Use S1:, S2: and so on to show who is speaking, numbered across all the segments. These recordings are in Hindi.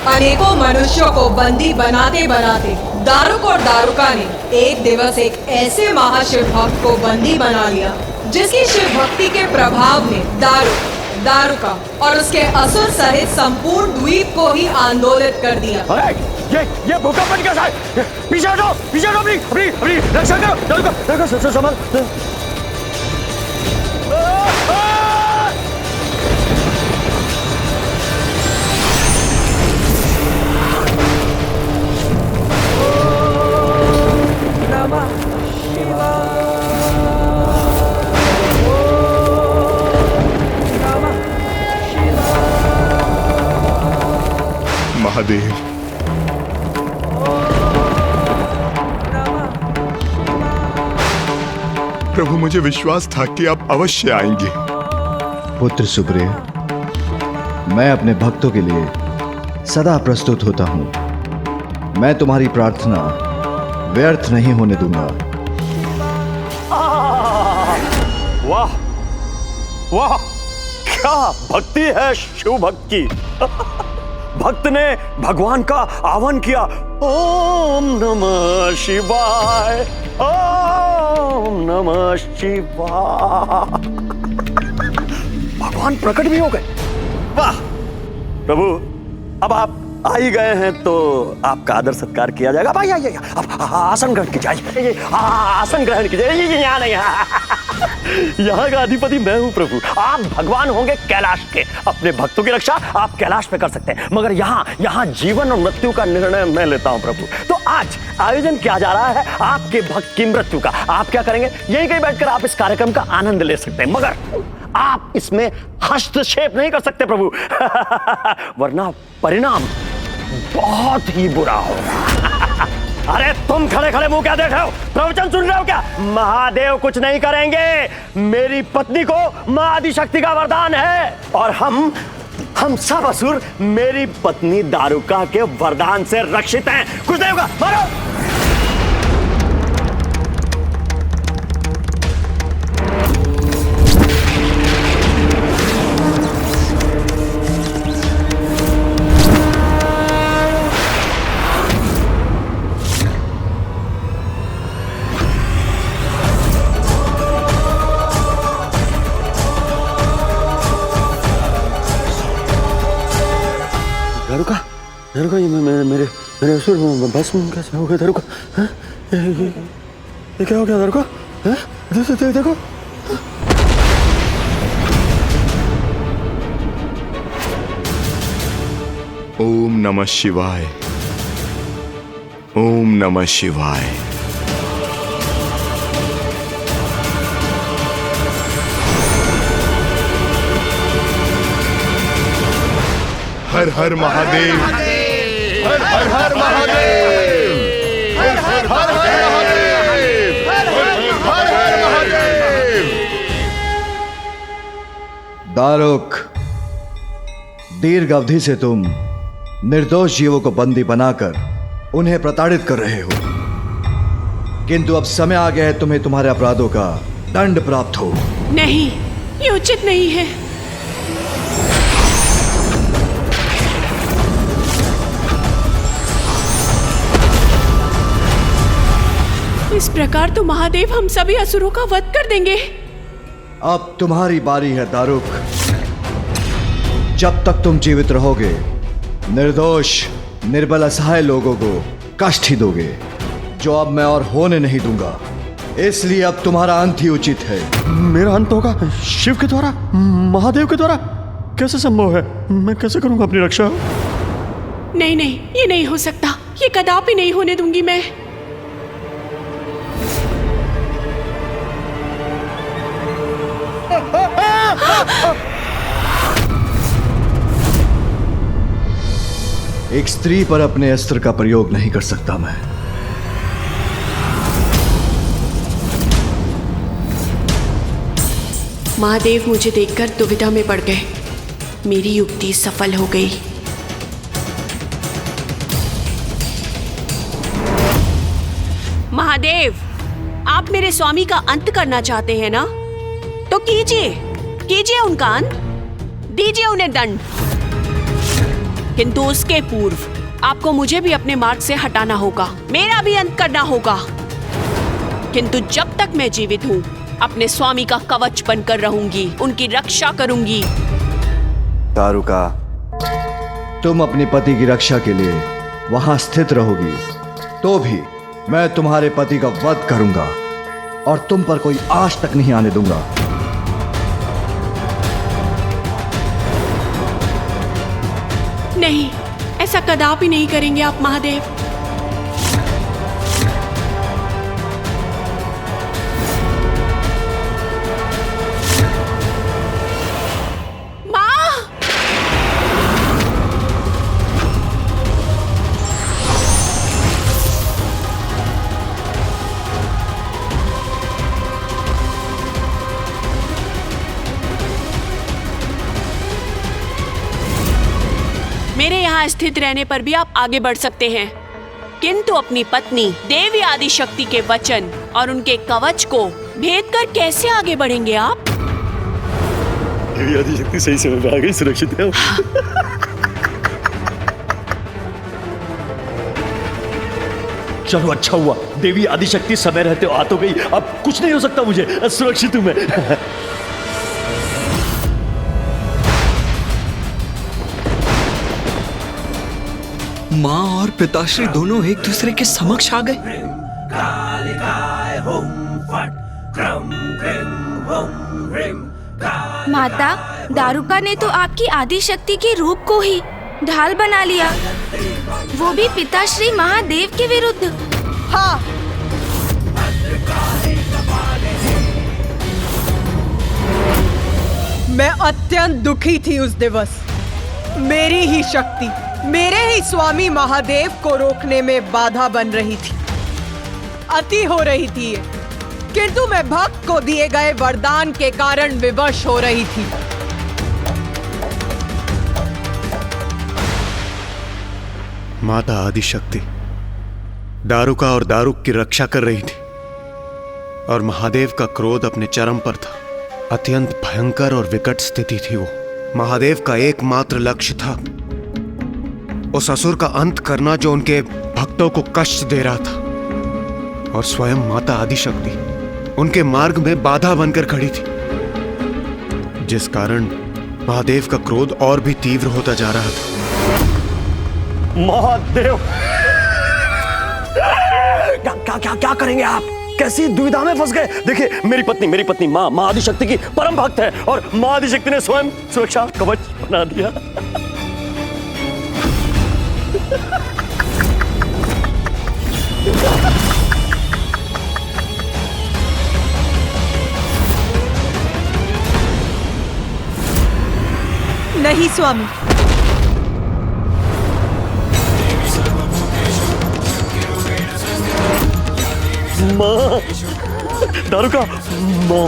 S1: अनेकों मनुष्यों को बंदी बनाते बनाते दारुक और दारुका ने एक दिवस एक ऐसे महाशिव भक्त को बंदी बना लिया जिसकी शिव भक्ति के प्रभाव ने दारुका और उसके असुर सहित संपूर्ण द्वीप को ही आंदोलित कर दिया।
S2: ये भूकंप कैसा है? पीछे हटो अपनी रक्षा करो। दारुका संभाल।
S3: महादेव, प्रभु मुझे विश्वास था कि आप अवश्य आएंगे।
S4: पुत्र सुप्रिय, मैं अपने भक्तों के लिए सदा प्रस्तुत होता हूं। मैं तुम्हारी प्रार्थना व्यर्थ नहीं होने दूंगा।
S2: वाह वाह, क्या भक्ति है शिव भक्त की। भक्त ने भगवान का आह्वान किया, ओम नमः शिवाय, ओम नमः शिवाय। भगवान प्रकट भी हो गए। वाह प्रभु, अब आप आ ही गए हैं तो आपका आदर सत्कार किया जाएगा। भाई आइए, आप आसन ग्रहण कीजिए। आसन ग्रहण कीजिए। यहाँ नहीं, यहाँ का अधिपति मैं हूँ प्रभु। आप भगवान होंगे कैलाश के। अपने भक्तों की रक्षा आप कैलाश पे कर सकते हैं, मगर यहाँ जीवन और मृत्यु का निर्णय मैं लेता हूँ प्रभु। तो आज आयोजन किया जा रहा है आपके भक्त की मृत्यु का। आप क्या करेंगे? यहीं कहीं बैठकर आप इस कार्यक्रम का आनंद ले सकते हैं, मगर आप इसमें हस्तक्षेप नहीं कर सकते प्रभु, वरना परिणाम बहुत ही बुरा होगा। अरे तुम खड़े खड़े मुंह क्या देख रहे हो? प्रवचन सुन रहे हो क्या? महादेव कुछ नहीं करेंगे। मेरी पत्नी को मां आदिशक्ति का वरदान है और हम सब असुर मेरी पत्नी दारुका के वरदान से रक्षित हैं। कुछ नहीं होगा, मारो। दारुका, ये मेरे असुर भस्म कैसे हो गए? दारुका, ये क्या हो गया? दारुका, देखो।
S3: ओम नमः शिवाय, ओम नमः शिवाय। हर हर महादेव, हर हर हर महादेव, हर हर हर महादेव, हर हर हर महादेव।
S4: दारुक, दीर्घ अवधि से तुम निर्दोष जीवों को बंदी बनाकर उन्हें प्रताड़ित कर रहे हो, किंतु अब समय आ गया है तुम्हें तुम्हारे अपराधों का दंड प्राप्त हो।
S5: नहीं, ये उचित नहीं है। इस प्रकार तो महादेव हम सभी असुरों का वध कर देंगे।
S4: अब तुम्हारी बारी है दारुक। जब तक तुम जीवित रहोगे, निर्दोष निर्बल असहाय लोगों को कष्ट ही दोगे, जो अब मैं और होने नहीं दूंगा। इसलिए अब तुम्हारा अंत ही उचित है।
S2: मेरा अंत होगा शिव के द्वारा, महादेव के द्वारा? कैसे संभव है? मैं कैसे करूंगा अपनी रक्षा?
S5: नहीं, ये नहीं हो सकता। ये कदापि नहीं होने दूंगी मैं।
S4: एक स्त्री पर अपने अस्त्र का प्रयोग नहीं कर सकता मैं।
S5: महादेव मुझे देखकर दुविधा में पड़ गए। मेरी युक्ति सफल हो गई। महादेव, आप मेरे स्वामी का अंत करना चाहते हैं ना? तो कीजिए उनका अंत। दीजिए उन्हें दंड। किंतु उसके पूर्व आपको मुझे भी अपने मार्ग से हटाना होगा, मेरा भी अंत करना होगा। किंतु जब तक मैं जीवित हूँ अपने स्वामी का कवच बनकर रहूंगी, उनकी रक्षा करूंगी।
S4: दारुका, तुम अपने पति की रक्षा के लिए वहां स्थित रहोगी, तो भी मैं तुम्हारे पति का वध करूंगा और तुम पर कोई आश तक नहीं आने दूंगा।
S5: नहीं, ऐसा कदापि नहीं करेंगे आप महादेव। मेरे यहाँ स्थित रहने पर भी आप आगे बढ़ सकते हैं, किंतु अपनी पत्नी देवी आदिशक्ति के वचन और उनके कवच को भेद कर कैसे आगे बढ़ेंगे आप?
S2: देवी आदिशक्ति सही समय पे आ गई, सुरक्षित है। चलो अच्छा हुआ, देवी आदिशक्ति समय रहते आ तो गई, अब कुछ नहीं हो सकता मुझे, सुरक्षित हूं मैं।
S6: माँ और पिताश्री दोनों एक दूसरे के समक्ष आ गए।
S7: माता, दारुका ने तो आपकी आदिशक्ति के रूप को ही ढाल बना लिया, वो भी पिताश्री महादेव के विरुद्ध।
S1: हाँ, मैं अत्यंत दुखी थी उस दिवस। मेरी ही शक्ति मेरे ही स्वामी महादेव को रोकने में बाधा बन रही थी, अति हो रही थी ये। किंतु मैं भक्त को दिए गए वरदान के कारण विवश हो रही थी।
S3: माता आदिशक्ति दारुका और दारुक की रक्षा कर रही थी और महादेव का क्रोध अपने चरम पर था। अत्यंत भयंकर और विकट स्थिति थी वो। महादेव का एकमात्र लक्ष्य था उस असुर का अंत करना जो उनके भक्तों को कष्ट दे रहा था, और स्वयं माता आदिशक्ति उनके मार्ग में बाधा बनकर खड़ी थी, जिस कारण महादेव का क्रोध और भी तीव्र होता जा रहा था।
S2: महादेव, क्या करेंगे आप? कैसी दुविधा में फंस गए? देखिए, मेरी पत्नी माँ आदिशक्ति की परम भक्त है और माँ आदिशक्ति ने स्वयं सुरक्षा कवच बना दिया।
S1: नहीं स्वामी,
S2: माँ, दारुका, माँ।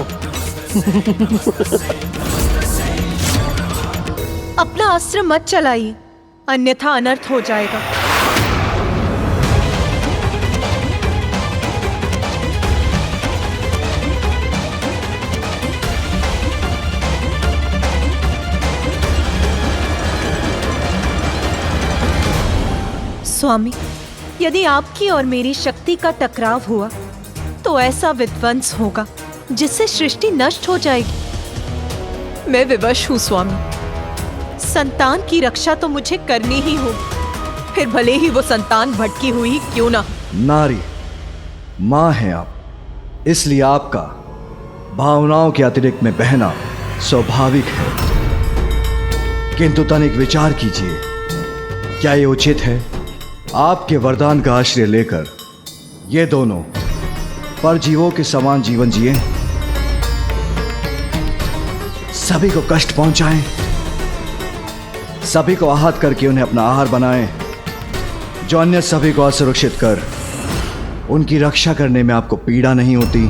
S1: अपना अस्त्र मत चलाइए, अन्यथा अनर्थ हो जाएगा। स्वामी, यदि आपकी और मेरी शक्ति का टकराव हुआ तो ऐसा विध्वंस होगा जिससे सृष्टि नष्ट हो जाएगी। मैं विवश हूँ स्वामी। संतान की रक्षा तो मुझे करनी ही होगी, फिर भले ही वो संतान भटकी हुई क्यों ना।
S4: नारी, माँ हैं आप, इसलिए आपका भावनाओं के अतिरिक्त में बहना स्वाभाविक है। किंतु तनिक विचार कीजिए, क्या ये उचित है आपके वरदान का आश्रय लेकर ये दोनों परजीवों के समान जीवन जिए, सभी को कष्ट पहुंचाएं, सभी को आहत करके उन्हें अपना आहार बनाएं, जो अन्य सभी को असुरक्षित कर उनकी रक्षा करने में आपको पीड़ा नहीं होती?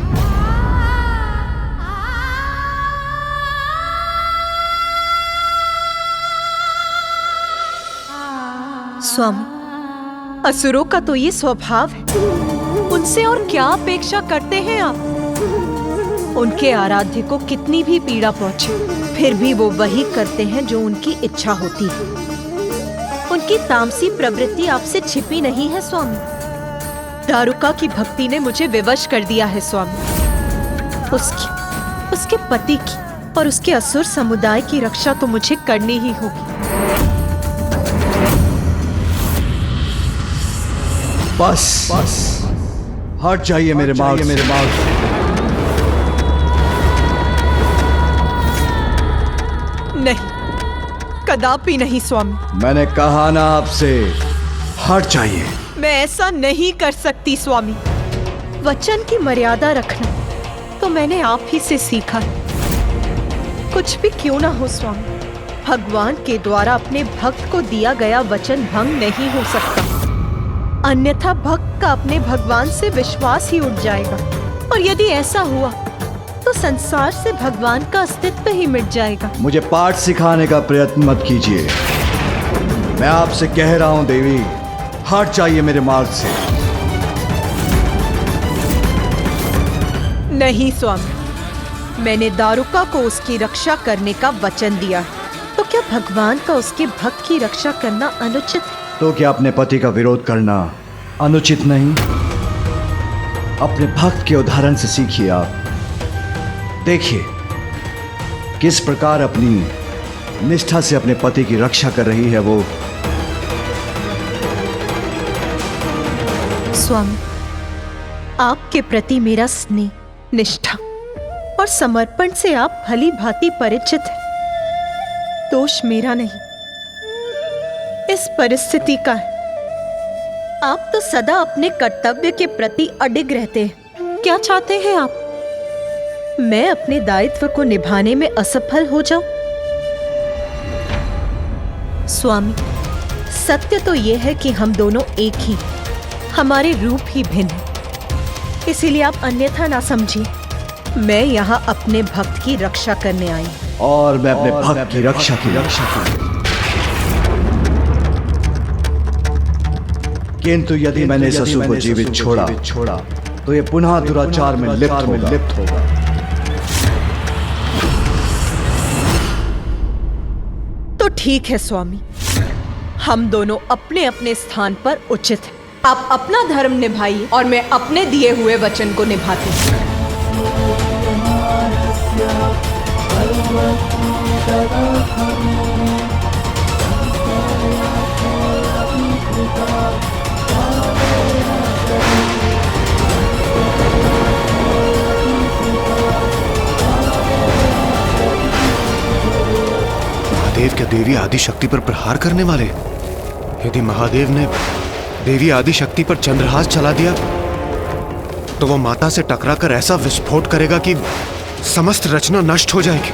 S1: स्वामी, असुरों का तो ये स्वभाव है, उनसे और क्या अपेक्षा करते हैं आप? उनके आराध्य को कितनी भी पीड़ा पहुंचे, फिर भी वो वही करते हैं जो उनकी इच्छा होती है। उनकी तामसी प्रवृत्ति आपसे छिपी नहीं है स्वामी। दारुका की भक्ति ने मुझे विवश कर दिया है स्वामी। उसके पति की और उसके असुर समुदाय की रक्षा तो मुझे करनी ही होगी।
S4: बस हट जाइए मेरे मार्ग से।
S1: नहीं, कदापि नहीं स्वामी।
S4: मैंने कहा ना आपसे, हट जाइए।
S1: मैं ऐसा नहीं कर सकती स्वामी। वचन की मर्यादा रखना तो मैंने आप ही से सीखा है। कुछ भी क्यों ना हो स्वामी, भगवान के द्वारा अपने भक्त को दिया गया वचन भंग नहीं हो सकता, अन्यथा भक्त का अपने भगवान से विश्वास ही उठ जाएगा। और यदि ऐसा हुआ तो संसार से भगवान का अस्तित्व ही मिट जाएगा।
S4: मुझे पाठ सिखाने का प्रयत्न मत कीजिए। मैं आपसे कह रहा हूं देवी, हट जाइए मेरे मार्ग से।
S1: नहीं स्वामी, मैंने दारुका को उसकी रक्षा करने का वचन दिया है, तो क्या भगवान का उसके भक्त की रक्षा करना अनुचित है?
S4: तो क्या अपने पति का विरोध करना अनुचित नहीं? अपने भक्त के उदाहरण से सीखिए। आप देखिए किस प्रकार अपनी निष्ठा से अपने पति की रक्षा कर रही है वो।
S1: स्वामी, आपके प्रति मेरा स्नेह, निष्ठा और समर्पण से आप भली भांति परिचित हैं। दोष मेरा नहीं, इस परिस्थिति का है। आप तो सदा अपने कर्तव्य के प्रति अडिग रहते हैं। क्या चाहते हैं आप? मैं अपने दायित्व को निभाने में असफल हो जाऊं? स्वामी, सत्य तो यह है कि हम दोनों एक ही, हमारे रूप ही भिन्न है। इसीलिए आप अन्यथा ना समझिए। मैं यहाँ अपने भक्त की रक्षा करने आई हूं।
S4: और मैं अपने भक्त की रक्षा की किंतु यदि मैंने इस असुर को जीवित छोड़ा तो ये पुनः दुराचार में लिप्त होगा।
S1: तो ठीक है स्वामी, हम दोनों अपने अपने स्थान पर उचित हैं। आप अपना धर्म निभाइए और मैं अपने दिए हुए वचन को निभाती हूँ।
S3: महादेव क्या देवी आदिशक्ति पर प्रहार करने वाले? यदि महादेव ने देवी आदिशक्ति पर चंद्रहास चला दिया तो वो माता से टकराकर ऐसा विस्फोट करेगा कि समस्त रचना नष्ट हो जाएगी।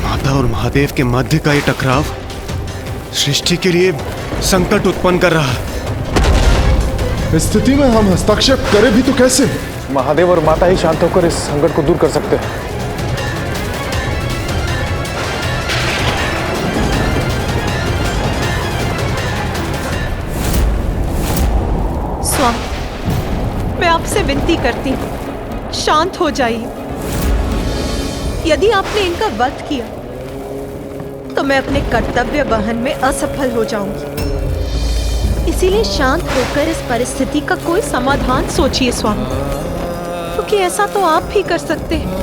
S3: माता और महादेव के मध्य का ये टकराव सृष्टि के लिए संकट उत्पन्न कर रहा है।
S8: इस स्थिति में हम हस्तक्षेप करें भी तो कैसे? महादेव और माता ही शांत होकर इस संकट को दूर कर सकते हैं।
S1: स्वामी, मैं आपसे विनती करती हूँ, शांत हो जाइए। यदि आपने इनका वध किया तो मैं अपने कर्तव्य वहन में असफल हो जाऊंगी। इसीलिए शांत होकर इस परिस्थिति का कोई समाधान सोचिए स्वामी, क्योंकि ऐसा तो आप ही कर सकते हैं,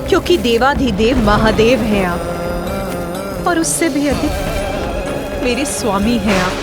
S1: क्योंकि देवाधिदेव महादेव हैं आप, और उससे भी अधिक मेरे स्वामी हैं आप।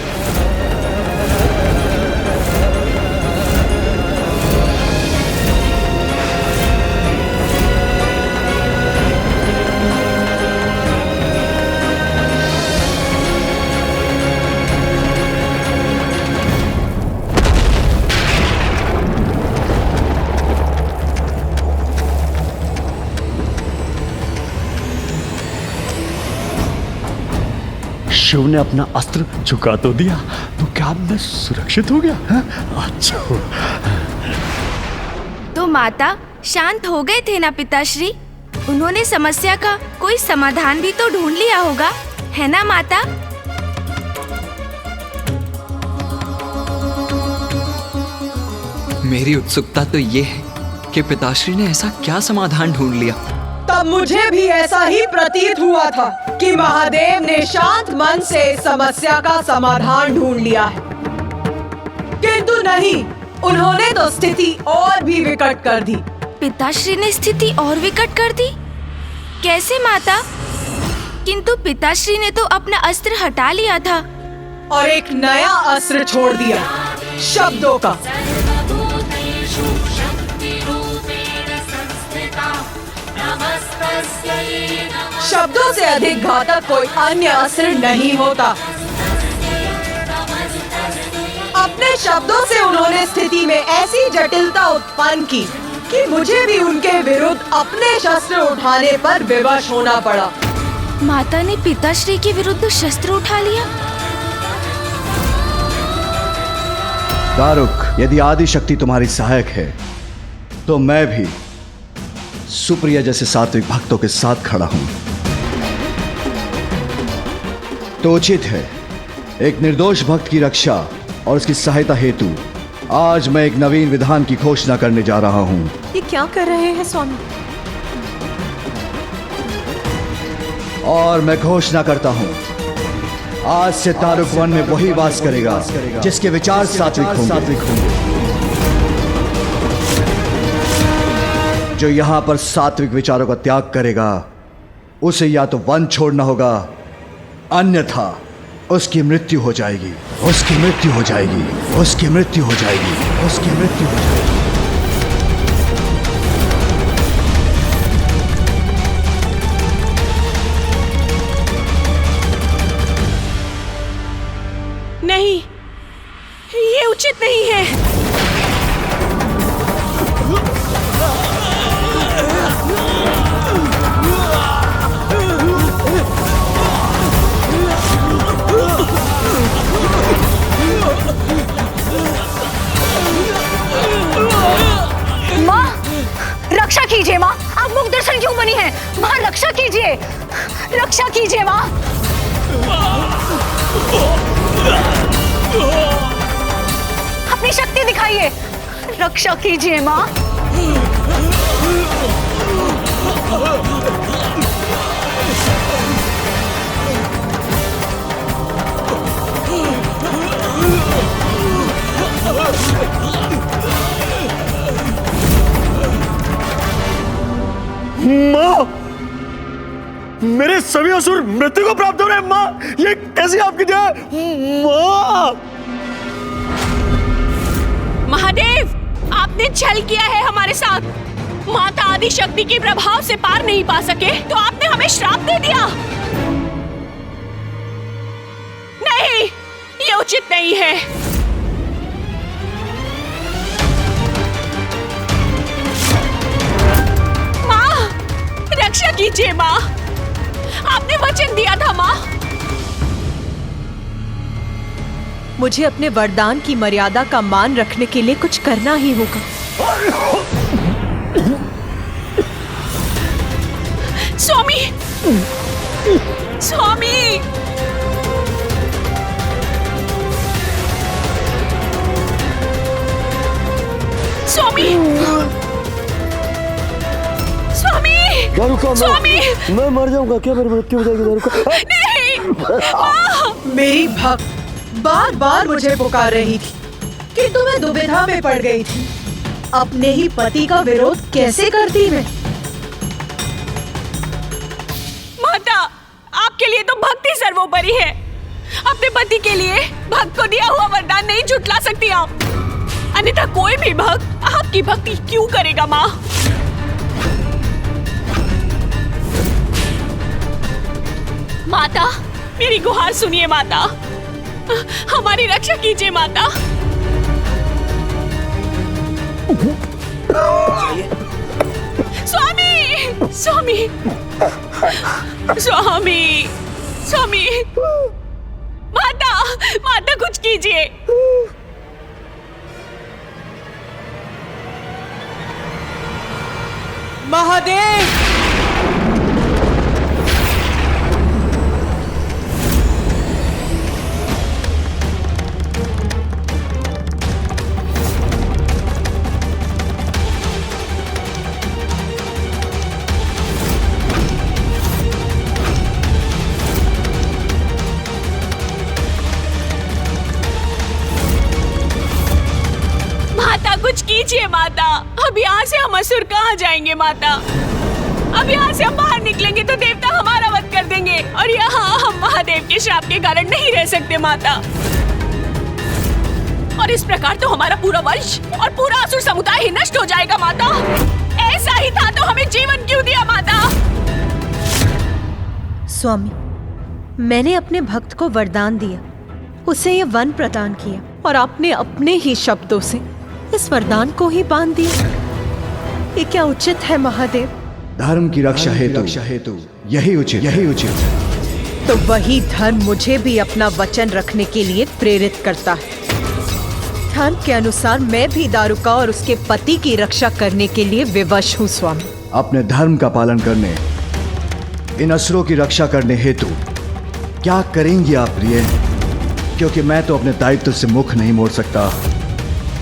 S2: शिव ने अपना अस्त्र झुका तो दिया, तो क्या मैं सुरक्षित हो गया? अच्छा।
S7: तो माता शांत हो गए थे ना पिताश्री? उन्होंने समस्या का कोई समाधान भी तो ढूंढ लिया होगा, है ना माता?
S6: मेरी उत्सुकता तो ये है कि पिताश्री ने ऐसा क्या समाधान ढूंढ लिया।
S1: तब मुझे भी ऐसा ही प्रतीत हुआ था कि महादेव ने शांत मन से इस समस्या का समाधान ढूंढ लिया है, किंतु नहीं, उन्होंने तो स्थिति और भी विकट कर दी।
S7: पिताश्री ने स्थिति और विकट कर दी? कैसे माता? किंतु पिताश्री ने तो अपना अस्त्र हटा लिया था
S1: और एक नया अस्त्र छोड़ दिया, शब्दों का। शब्दों से अधिक घातक कोई अन्य अस्त्र नहीं होता। अपने शब्दों से उन्होंने स्थिति में ऐसी जटिलता उत्पन्न की कि मुझे भी उनके विरुद्ध अपने शस्त्र उठाने पर विवश होना पड़ा।
S7: माता ने पिताश्री के विरुद्ध शस्त्र उठा लिया?
S4: दारुक, यदि आदि शक्ति तुम्हारी सहायक है तो मैं भी सुप्रिया जैसे सात्विक भक्तों के साथ खड़ा हूं। तो उचित है, एक निर्दोष भक्त की रक्षा और उसकी सहायता हेतु आज मैं एक नवीन विधान की घोषणा करने जा रहा हूं।
S1: ये क्या कर रहे हैं स्वामी?
S4: और मैं घोषणा करता हूं, आज से दारुक वन में वही वास करेगा जिसके विचार सात्विक होंगे। जो यहां पर सात्विक विचारों का त्याग करेगा उसे या तो वन छोड़ना होगा, अन्यथा उसकी मृत्यु हो जाएगी। उसकी मृत्यु हो जाएगी। उसकी मृत्यु हो जाएगी। उसकी मृत्यु हो जाएगी।
S5: नहीं, ये उचित नहीं है।
S9: माँ, रक्षा कीजिए माँ, आप मुख दर्शन क्यों बनी हैं? माँ रक्षा कीजिए, रक्षा कीजिए माँ। अपनी शक्ति दिखाइए, रक्षा कीजिए माँ।
S2: माँ, मेरे सभी असुर मृत्यु को प्राप्त हो रहे हैं। माँ, ये कैसी आपकी दया है? माँ,
S5: महादेव, आपने छल किया है हमारे साथ। माता आदि शक्ति के प्रभाव से पार नहीं पा सके तो आपने हमें श्राप दे दिया। नहीं, ये उचित नहीं है। माँ, रक्षा कीजिए माँ, आपने वचन दिया था माँ।
S1: मुझे अपने वरदान की मर्यादा का मान रखने के लिए कुछ करना ही होगा।
S5: स्वामी, स्वामी, स्वामी, स्वामी,
S2: दारुका,
S5: स्वामी,
S2: मैं मर जाऊंगा क्या? मेरी मृत्यु हो जाएगी दारुका?
S5: नहीं,
S1: मेरी भक्त बार बार मुझे पुकार रही थी, किंतु मैं दुविधा में पड़ गई थी। अपने ही पति का विरोध कैसे करती मैं?
S5: माता, आपके लिए तो भक्ति सर्वोपरि है। अपने पति के लिए भक्त को दिया हुआ वरदान नहीं झुठला सकती आप, अन्यथा कोई भी भक्त आपकी भक्ति क्यों करेगा माँ? माता, मेरी गुहार सुनिए माता, हमारी रक्षा कीजिए माता। स्वामी, स्वामी, स्वामी, स्वामी, माता, माता कुछ कीजिए।
S1: महादेव,
S5: कीजिए माता। अब यहाँ से हम असुर कहाँ जाएंगे माता? अब यहाँ से हम बाहर निकलेंगे तो देवता हमारा वध कर देंगे और यहाँ हम महादेव के श्राप के कारण नहीं रह सकते माता। और इस प्रकार तो हमारा पूरा वंश और पूरा असुर समुदाय ही नष्ट हो जाएगा माता। ऐसा ही था तो हमें जीवन क्यों दिया माता?
S1: स्वामी, मैंने अपने भक्त को वरदान दिया, उसे ये वन प्रदान किया और आपने अपने ही शब्दों से इस वरदान को ही बांध दिया। ये क्या उचित है महादेव?
S4: धर्म की रक्षा हेतु यही उचित।
S1: तो वही धर्म मुझे भी अपना वचन रखने के लिए प्रेरित करता है। धर्म के अनुसार मैं भी दारुका और उसके पति की रक्षा करने के लिए विवश हूँ स्वामी।
S4: अपने धर्म का पालन करने, इन असुरों की रक्षा करने हेतु क्या करेंगी आप प्रिय? क्योंकि मैं तो अपने दायित्व से मुख नहीं मोड़ सकता।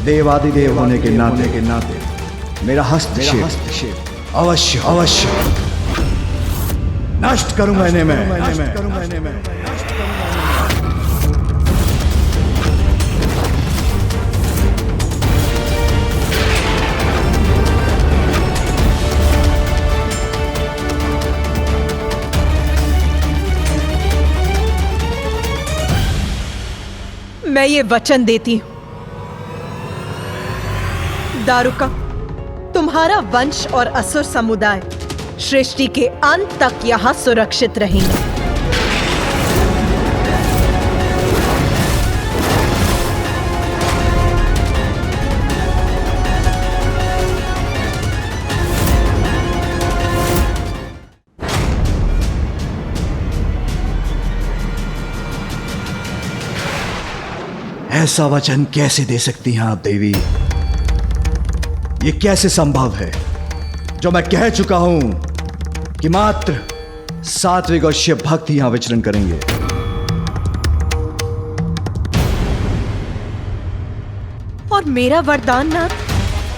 S4: देवादिदेव होने के नाते मेरा हस्तक्षेप अवश्य नष्ट करूंगा इन्हें मैं।
S1: मैं ये वचन देती हूँ, दारुका, तुम्हारा वंश और असुर समुदाय सृष्टि के अंत तक यहाँ सुरक्षित रहेंगे।
S4: ऐसा वचन कैसे दे सकती हैं आप देवी? ये कैसे संभव है जो मैं कह चुका हूं कि मात्र सात्विक और शिव भक्त यहां विचरण करेंगे।
S1: और मेरा वरदान नाथ,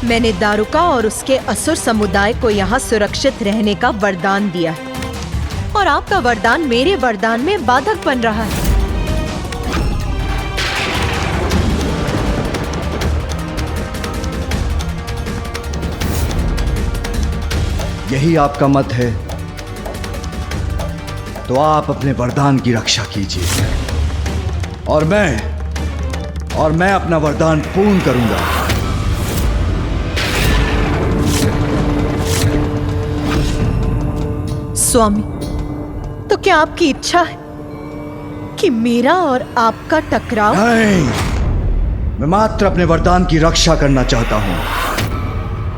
S1: मैंने दारुका और उसके असुर समुदाय को यहाँ सुरक्षित रहने का वरदान दिया है और आपका वरदान मेरे वरदान में बाधक बन रहा है।
S4: यही आपका मत है तो आप अपने वरदान की रक्षा कीजिए और मैं अपना वरदान पूर्ण करूंगा।
S1: स्वामी, तो क्या आपकी इच्छा है कि मेरा और आपका टकराव?
S4: नहीं, मैं मात्र अपने वरदान की रक्षा करना चाहता हूं,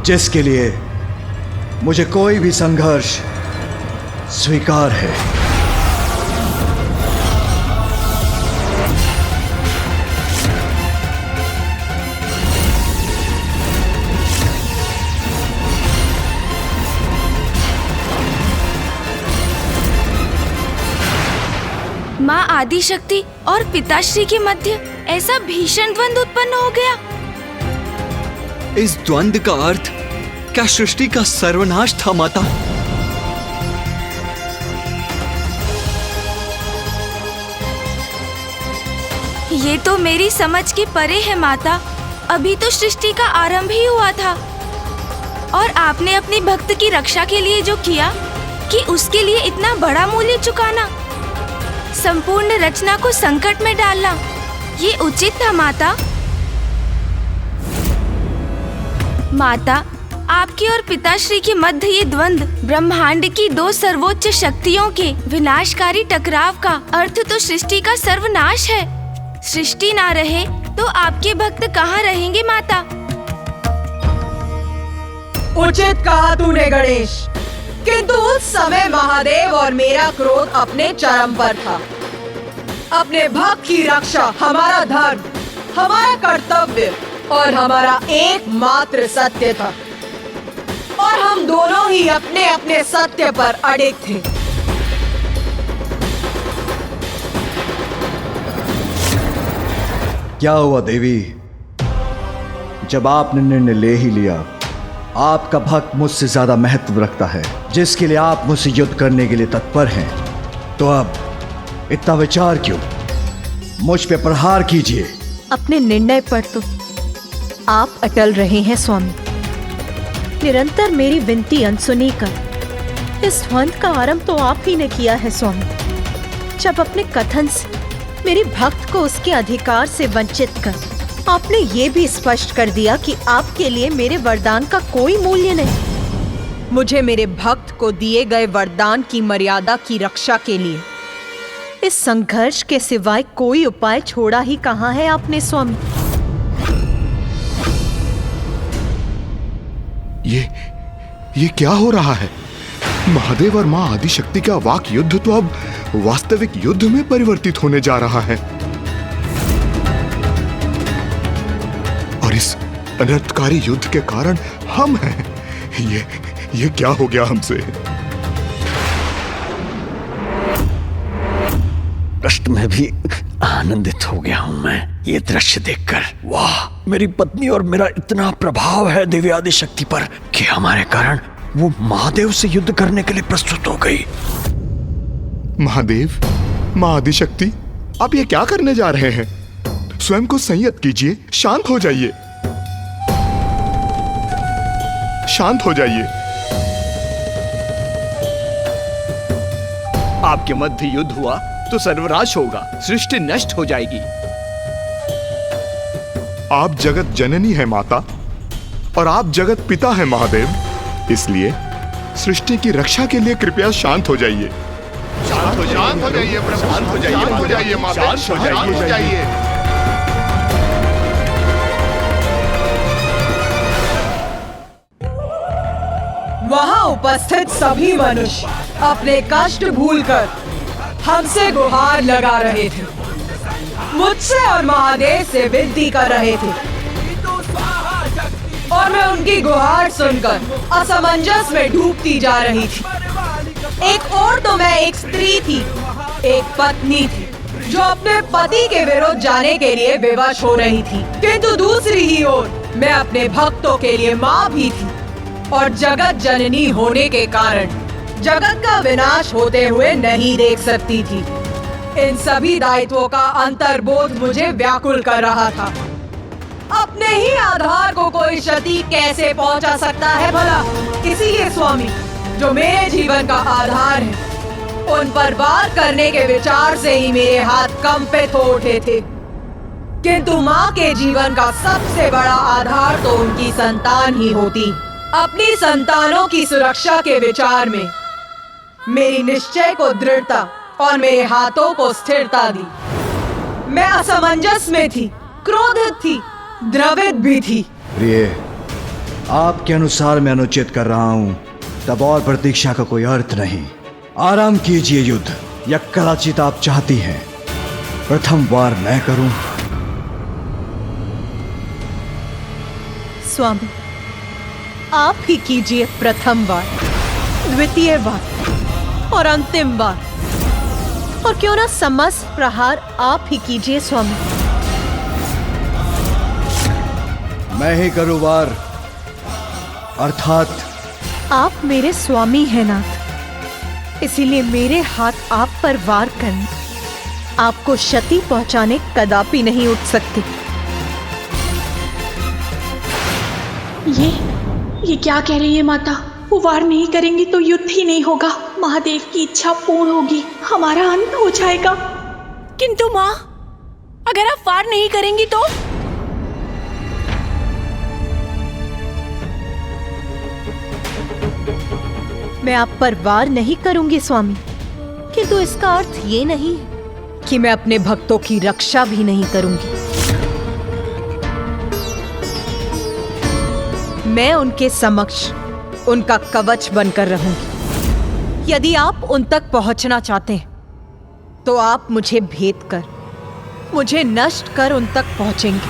S4: जिसके लिए मुझे कोई भी संघर्ष स्वीकार है।
S7: माँ आदिशक्ति और पिताश्री के मध्य ऐसा भीषण द्वंद्व उत्पन्न हो गया।
S6: इस द्वंद्व का अर्थ क्या सृष्टि का सर्वनाश था माता?
S7: ये तो मेरी समझ के परे है माता। अभी तो सृष्टि का आरंभ ही हुआ था और आपने अपने भक्त की रक्षा के लिए जो किया कि उसके लिए इतना बड़ा मूल्य चुकाना, संपूर्ण रचना को संकट में डालना, ये उचित था माता। माता, आपके और पिताश्री के मध्य ये द्वंद्व ब्रह्मांड की दो सर्वोच्च शक्तियों के विनाशकारी टकराव का अर्थ तो सृष्टि का सर्वनाश है। सृष्टि ना रहे तो आपके भक्त कहाँ रहेंगे माता?
S1: उचित कहा तूने गणेश, किंतु उस समय महादेव और मेरा क्रोध अपने चरम पर था। अपने भक्त की रक्षा हमारा धर्म, हमारा कर्तव्य और हमारा एकमात्र सत्य था और हम दोनों ही अपने अपने सत्य पर अड़िग थे।
S4: क्या हुआ देवी? जब आपने निर्णय ले ही लिया, आपका भक्त मुझसे ज्यादा महत्व रखता है, जिसके लिए आप मुझसे युद्ध करने के लिए तत्पर हैं, तो अब इतना विचार क्यों? मुझ पे प्रहार कीजिए।
S1: अपने निर्णय पर तो
S10: आप अटल रहे हैं स्वामी, निरंतर मेरी विनती अनसुनी कर इस द्वंद का आरंभ तो आप ही ने किया है स्वामी। जब अपने कथन से मेरी भक्त को उसके अधिकार से वंचित कर आपने ये भी स्पष्ट कर दिया कि आपके लिए मेरे वरदान का कोई मूल्य नहीं।
S1: मुझे मेरे भक्त को दिए गए वरदान की मर्यादा की रक्षा के लिए
S10: इस संघर्ष के सिवाय कोई उपाय छोड़ा ही कहाँ है आपने स्वामी।
S8: ये क्या हो रहा है? महादेव और मां आदिशक्ति का वाक युद्ध तो अब वास्तविक युद्ध में परिवर्तित होने जा रहा है और इस अनर्थकारी युद्ध के कारण हम हैं। ये क्या हो गया हमसे?
S2: कष्ट में भी आनंदित हो गया हूं मैं ये दृश्य देखकर। वाह, मेरी पत्नी और मेरा इतना प्रभाव है देवी आदिशक्ति पर कि हमारे कारण वो महादेव से युद्ध करने के लिए प्रस्तुत हो गई।
S8: महादेव, मां आदिशक्ति, आप ये क्या करने जा रहे हैं? स्वयं को संयत कीजिए, शांत हो जाइए, शांत हो जाइए।
S6: आपके मध्य युद्ध हुआ तो सर्वनाश होगा, सृष्टि नष्ट हो जाएगी।
S8: आप जगत जननी है माता और आप जगत पिता है महादेव, इसलिए सृष्टि की रक्षा के लिए कृपया शांत हो जाइए। शांत हो जाइए प्रभु, शांत हो जाइए माता, शांत हो जाइए।
S1: वहां उपस्थित सभी मनुष्य अपने कष्ट भूलकर हमसे गुहार लगा रहे थे, मुझसे और महादेव से विनती कर रहे थे और मैं उनकी गुहार सुनकर असमंजस में डूबती जा रही थी। एक और तो मैं एक स्त्री थी, एक पत्नी थी जो अपने पति के विरुद्ध जाने के लिए विवश हो रही थी, किंतु दूसरी ही ओर मैं अपने भक्तों के लिए माँ भी थी और जगत जननी होने के कारण जगत का विनाश होते हुए नहीं देख सकती थी। इन सभी दायित्वों का अंतर्बोध मुझे व्याकुल कर रहा था। अपने ही आधार को कोई क्षति कैसे पहुंचा सकता है भला? इसीलिए स्वामी, जो मेरे जीवन का आधार है, उन पर वार करने के विचार से ही मेरे हाथ कंपित हो उठे थे। किंतु माँ के जीवन का सबसे बड़ा आधार तो उनकी संतान ही होती। अपनी संतानों की सुरक्षा के विचार में मेरी निश्चय को दृढ़ता और मेरे हाथों को स्थिरता दी। मैं असमंजस में थी, क्रोधित थी, द्रवित भी थी।
S4: प्रिय, आपके अनुसार मैं अनुचित कर रहा हूं, तब और प्रतीक्षा का कोई अर्थ नहीं। आराम कीजिए युद्ध, या कदाचित आप चाहती हैं प्रथम वार मैं करूं?
S10: स्वामी, आप ही कीजिए प्रथम वार, द्वितीय वार और अंतिम बार, और क्यों ना समस्त प्रहार आप ही कीजिए स्वामी।
S4: मैं ही करूं वार, अर्थात
S10: आप मेरे स्वामी हैं नाथ, इसीलिए मेरे हाथ आप पर वार करने, आपको क्षति पहुंचाने कदापि नहीं उठ सकते।
S5: ये क्या कह रही है माता? वो वार नहीं करेंगी तो युद्ध ही नहीं होगा, महादेव की इच्छा पूर्ण होगी, हमारा अंत हो जाएगा। किंतु माँ, अगर आप वार नहीं करेंगी तो?
S10: मैं आप पर वार नहीं करूंगी स्वामी, किंतु इसका अर्थ ये नहीं कि मैं अपने भक्तों की रक्षा भी नहीं करूंगी। मैं उनके समक्ष उनका कवच बनकर रहूंगी। यदि आप उन तक पहुंचना चाहते हैं तो आप मुझे भेद कर, मुझे नष्ट कर उन तक पहुंचेंगे।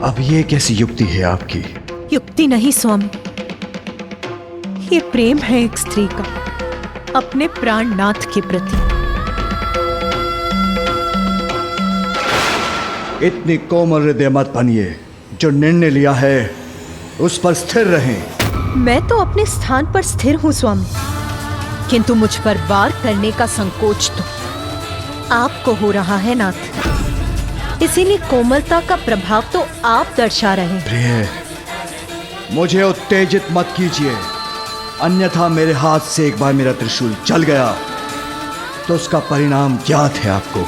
S4: अब ये कैसी युक्ति है आपकी?
S10: युक्ति नहीं स्वामी, ये प्रेम है एक स्त्री का अपने प्राणनाथ के प्रति।
S4: इतनी कोमल हृदय मत बनिए, जो निर्णय लिया है उस पर स्थिर रहें।
S10: मैं तो अपने स्थान पर स्थिर हूं स्वामी, किंतु मुझ पर वार करने का संकोच तो आपको हो रहा है नाथ। इसीलिए कोमलता का प्रभाव तो आप दर्शा रहे हैं।
S4: प्रिय, मुझे उत्तेजित मत कीजिए, अन्यथा मेरे हाथ से एक बार मेरा त्रिशूल चल गया तो उसका परिणाम ज्ञात है आपको।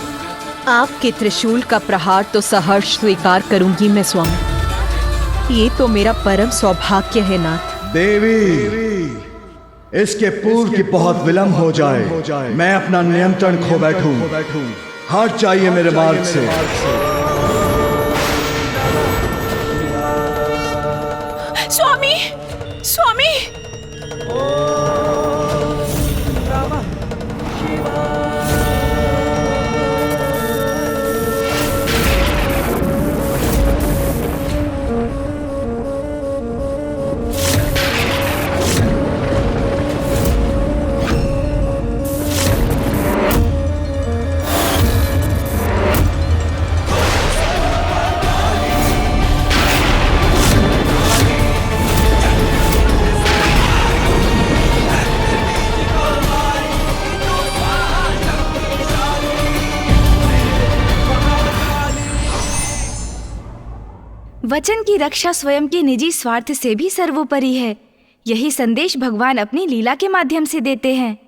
S10: आपके त्रिशूल का प्रहार तो सहर्ष स्वीकार करूंगी मैं स्वामी। ये तो मेरा परम सौभाग्य है नाथ।
S4: देवी, इसके पूर्व की बहुत विलंब हो जाए, मैं अपना नियंत्रण खो बैठूं। हट जाइए मेरे मार्ग से।
S5: स्वामी, स्वामी।
S7: वचन की रक्षा स्वयं के निजी स्वार्थ से भी सर्वोपरि है। यही संदेश भगवान अपनी लीला के माध्यम से देते हैं।